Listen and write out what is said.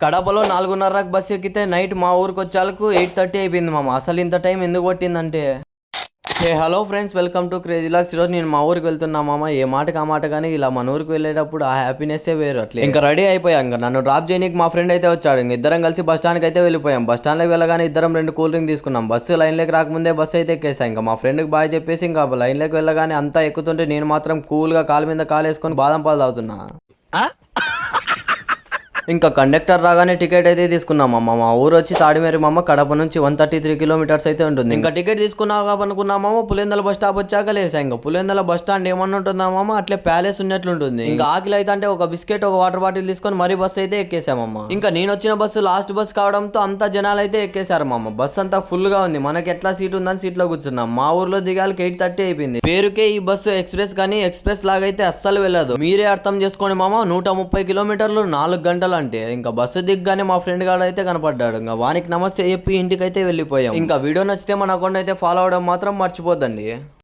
కడపలో 4:30కి బస్సు ఎక్కితే నైట్ మా ఊరికి వచ్చేలకు 8:30 అయిపోయింది మామ. అసలు ఇంత టైం ఎందుకు పట్టిందంటే hello friends, welcome to crazy lax. ఈరోజు నేను మా ఊరికి వెళ్తున్నా మామ. ఏ మాటకి ఆ మాట కానీ ఇలా మన ఊరికి వెళ్ళేటప్పుడు ఆ హ్యాపీనెస్సే వేరు. అట్లా ఇంకా రెడీ అయిపోయాం. ఇంకా నన్ను డ్రాప్ చేయడానికి మా ఫ్రెండ్ అయితే వచ్చాడు. ఇంక ఇద్దరం కలిసి బస్ స్టాండ్కి అయితే వెళ్ళిపోయాం. బస్ స్టాండ్లోకి వెళ్ళగానే ఇద్దరం 2 కూల్ డ్రింక్ తీసుకున్నాం. బస్సు లైన్లోకి రాకముందే బస్సు అయితే ఎక్కేసాం. ఇంకా మా ఫ్రెండ్కి బాయ్ చెప్పేసి ఇంకా లైన్లోకి వెళ్ళగానే అంతా ఎక్కుతుంటే నేను మాత్రం కూల్గా కాలు మీద కాలు వేసుకొని బాదం పాలు తాగుతున్నా. ఇంకా కండక్టర్ రాగానే టికెట్ అయితే తీసుకున్నామమ్మ. మా ఊరు వచ్చి తాడిమేరి మామ. కడప నుంచి 133 కిలోమీటర్స్ అయితే ఉంటుంది. ఇంకా టికెట్ తీసుకున్నాక అనుకున్నామమ్మ. పులివెందుల బస్ స్టాప్ వచ్చాక లేసా. ఇంకా పులివెందుల బస్ స్టాండ్ ఏమన్నా ఉంటుందామమ్మ, అట్లే ప్యాలెస్ ఉన్నట్లుంటుంది. ఇంకా ఆకలి అయితే అంటే ఒక బిస్కెట్ ఒక వాటర్ బాటిల్ తీసుకొని మరీ బస్సు అయితే ఎక్కేసామమ్మ. ఇంకా నేను వచ్చిన బస్సు లాస్ట్ బస్ కావడంతో అంతా జనాలు అయితే ఎక్కేశారు మామ. బస్ అంతా ఫుల్ గా ఉంది. మనకి ఎట్లా సీట్ ఉందని సీట్ లో కూర్చున్నాం. మా ఊర్లో దిగాలకి 8:30 అయిపోయింది. పేరుకే ఈ బస్సు ఎక్స్ప్రెస్, కానీ ఎక్స్ప్రెస్ లాగైతే అస్సలు వెళ్ళదు. మీరే అర్థం చేసుకోండి మామ. 130 కిలోమీటర్లు 4 గంటలు అంటే. ఇంకా బస్సు దిగ్గానే మా ఫ్రెండ్ గాడు అయితే కనపడ్డాడు. ఇంకా వానికి నమస్తే చెప్పి ఇంటికైతే వెళ్ళిపోయాం. ఇంకా వీడియో నచ్చితే మన అకౌంట్ అయితే ఫాలో అవడం మాత్రం మర్చిపోద్దండి.